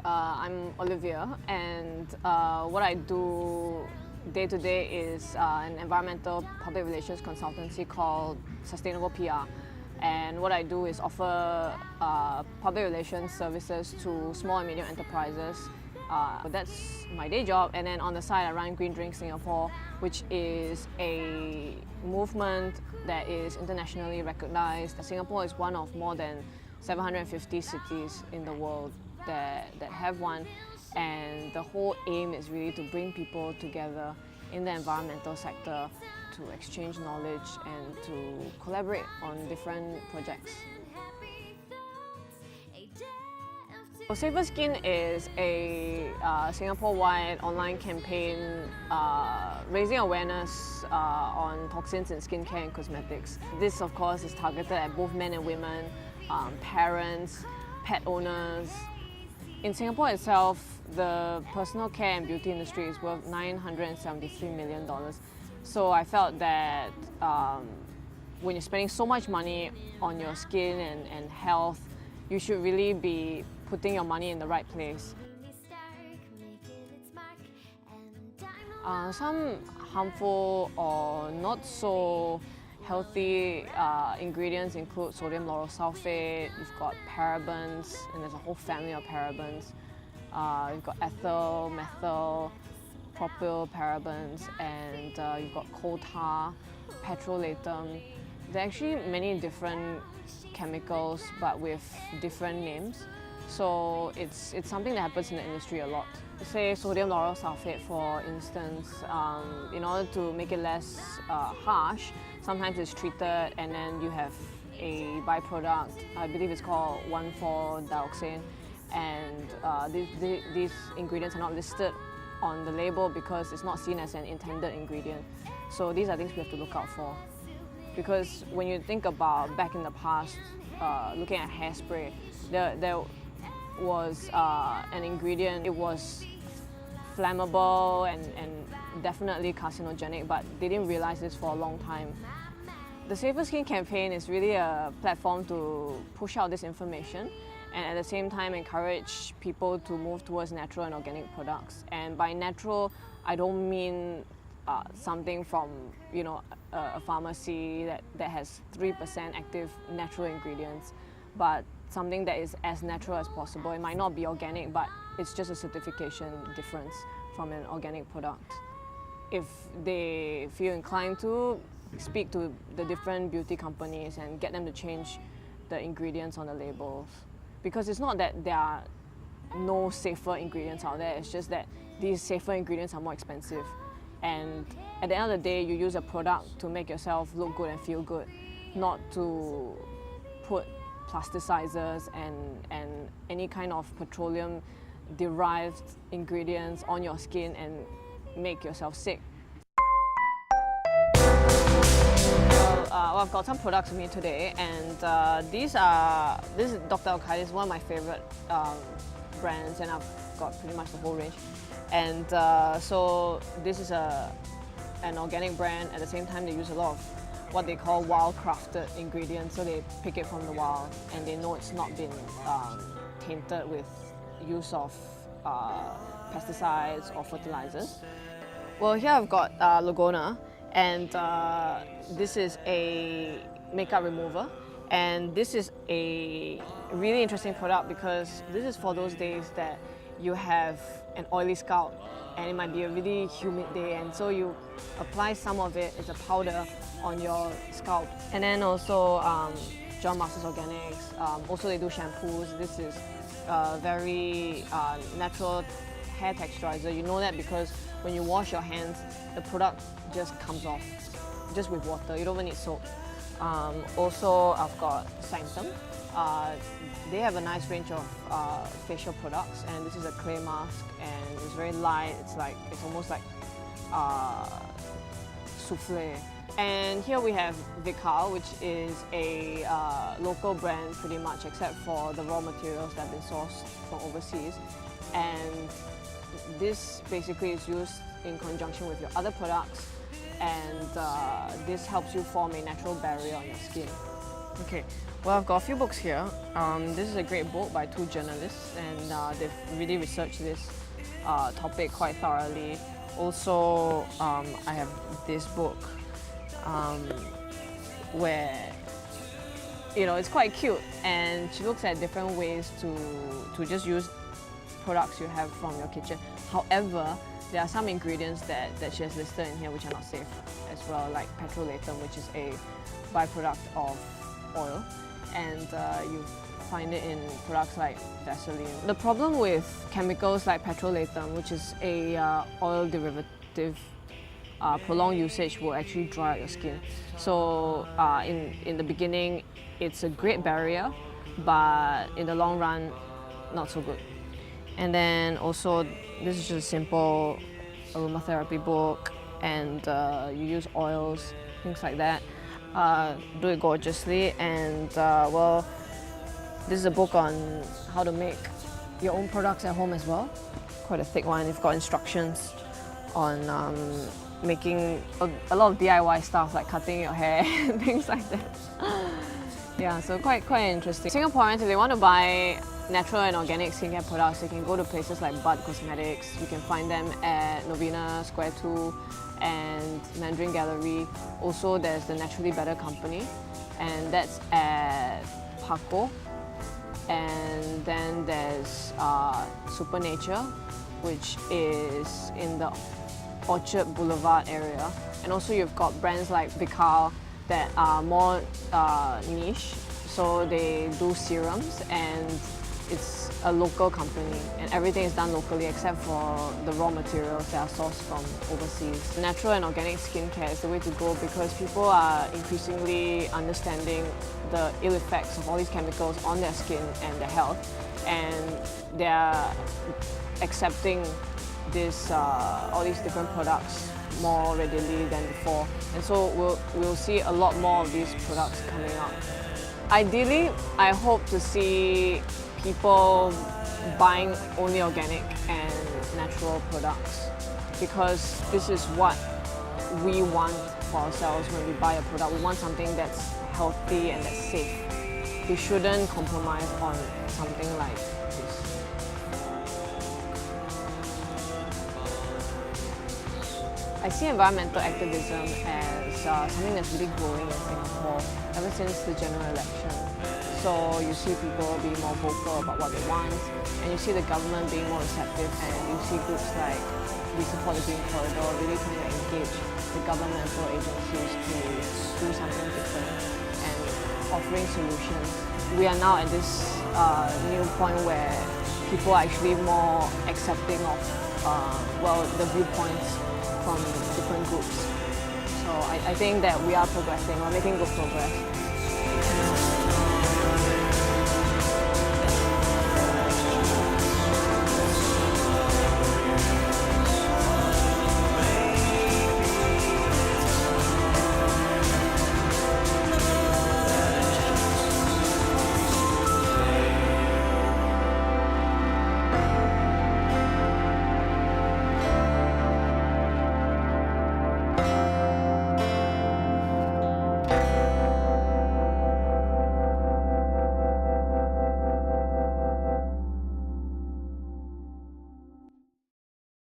I'm Olivia, and what I do day to day is an environmental public relations consultancy called Sustainable PR. And what I do is offer public relations services to small and medium enterprises. That's my day job, and then on the side I run Green Drink Singapore, which is a movement that is internationally recognized. Singapore is one of more than 750 cities in the world that have one, and the whole aim is really to bring people together in the environmental sector to exchange knowledge and to collaborate on different projects. Safer Skin is a Singapore-wide online campaign raising awareness on toxins in skincare and cosmetics. This, of course, is targeted at both men and women, parents, pet owners. In Singapore itself, the personal care and beauty industry is worth $973 million. So I felt that when you're spending so much money on your skin and health, you should really be putting your money in the right place. Some harmful or not so healthy ingredients include sodium lauryl sulfate, you've got parabens, and there's a whole family of parabens. You've got ethyl, methyl, propyl parabens, and you've got coal tar, petrolatum. There are actually many different chemicals, but with different names. So it's something that happens in the industry a lot. Say sodium lauryl sulfate, for instance, in order to make it less harsh, sometimes it's treated and then you have a byproduct, I believe it's called 1,4-dioxane, and these ingredients are not listed on the label because it's not seen as an intended ingredient. So these are things we have to look out for. Because when you think about back in the past, looking at hairspray, there was an ingredient, it was flammable and definitely carcinogenic, but they didn't realize this for a long time. The Safer Skin campaign is really a platform to push out this information and at the same time encourage people to move towards natural and organic products. And by natural, I don't mean something from a pharmacy that has 3% active natural ingredients, but something that is as natural as possible. It might not be organic, but it's just a certification difference from an organic product. If they feel inclined to, speak to the different beauty companies and get them to change the ingredients on the labels. Because it's not that there are no safer ingredients out there, it's just that these safer ingredients are more expensive. And at the end of the day, you use a product to make yourself look good and feel good, not to put plasticizers and any kind of petroleum-derived ingredients on your skin and make yourself sick. Well, I've got some products with me today, and this is Dr. Aqueous, one of my favorite brands, and I've got pretty much the whole range. And so this is an organic brand. At the same time, they use a lot of what they call wild-crafted ingredients, so they pick it from the wild and they know it's not been tainted with use of pesticides or fertilizers. Well, here I've got Lagona, and this is a makeup remover, and this is a really interesting product because this is for those days that you have an oily scalp and it might be a really humid day, and so you apply some of it as a powder on your scalp. And then also John Masters Organics, also they do shampoos. This is very natural hair texturizer. You know that because when you wash your hands, the product just comes off, just with water. You don't even need soap. Also, I've got Sanctum. They have a nice range of facial products, and this is a clay mask, and it's very light. It's almost like souffle. And here we have Vical, which is a local brand pretty much, except for the raw materials that have been sourced from overseas. And this basically is used in conjunction with your other products, and this helps you form a natural barrier on your skin. Okay, well, I've got a few books here. This is a great book by two journalists, and they've really researched this topic quite thoroughly. Also, I have this book where, you know, it's quite cute, and she looks at different ways to just use products you have from your kitchen. However, there are some ingredients that she has listed in here which are not safe as well, like petrolatum, which is a byproduct of oil, and you find it in products like Vaseline. The problem with chemicals like petrolatum, which is a oil derivative, prolonged usage will actually dry out your skin. So in the beginning, it's a great barrier, but in the long run, not so good. And then also, this is just a simple aromatherapy book, and you use oils, things like that. Do it gorgeously, and well, this is a book on how to make your own products at home as well. Quite a thick one. You've got instructions on making a lot of DIY stuff like cutting your hair and things like that. Yeah, so quite interesting. Singaporeans, if they want to buy natural and organic skincare products, they can go to places like Bud Cosmetics. You can find them at Novena Square 2 and Mandarin Gallery. Also, there's the Naturally Better Company, and that's at Paco. And then there's Super Nature, which is in the Orchard Boulevard area. And also you've got brands like Vical that are more niche. So they do serums, and it's a local company, and everything is done locally except for the raw materials that are sourced from overseas. Natural and organic skincare is the way to go because people are increasingly understanding the ill effects of all these chemicals on their skin and their health, and they're accepting this all these different products more readily than before. And so we'll see a lot more of these products coming out. Ideally, I hope to see people buying only organic and natural products, because this is what we want for ourselves when we buy a product. We want something that's healthy and that's safe. We shouldn't compromise on something like this. I see environmental activism as something that's really growing in Singapore ever since the general election. So you see people being more vocal about what they want, and you see the government being more receptive, and you see groups like We Support the Green Corridor really trying to engage the governmental agencies to do something different and offering solutions. We are now at this new point where people are actually more accepting of well, the viewpoints from different groups. So I think that we are progressing, we're making good progress.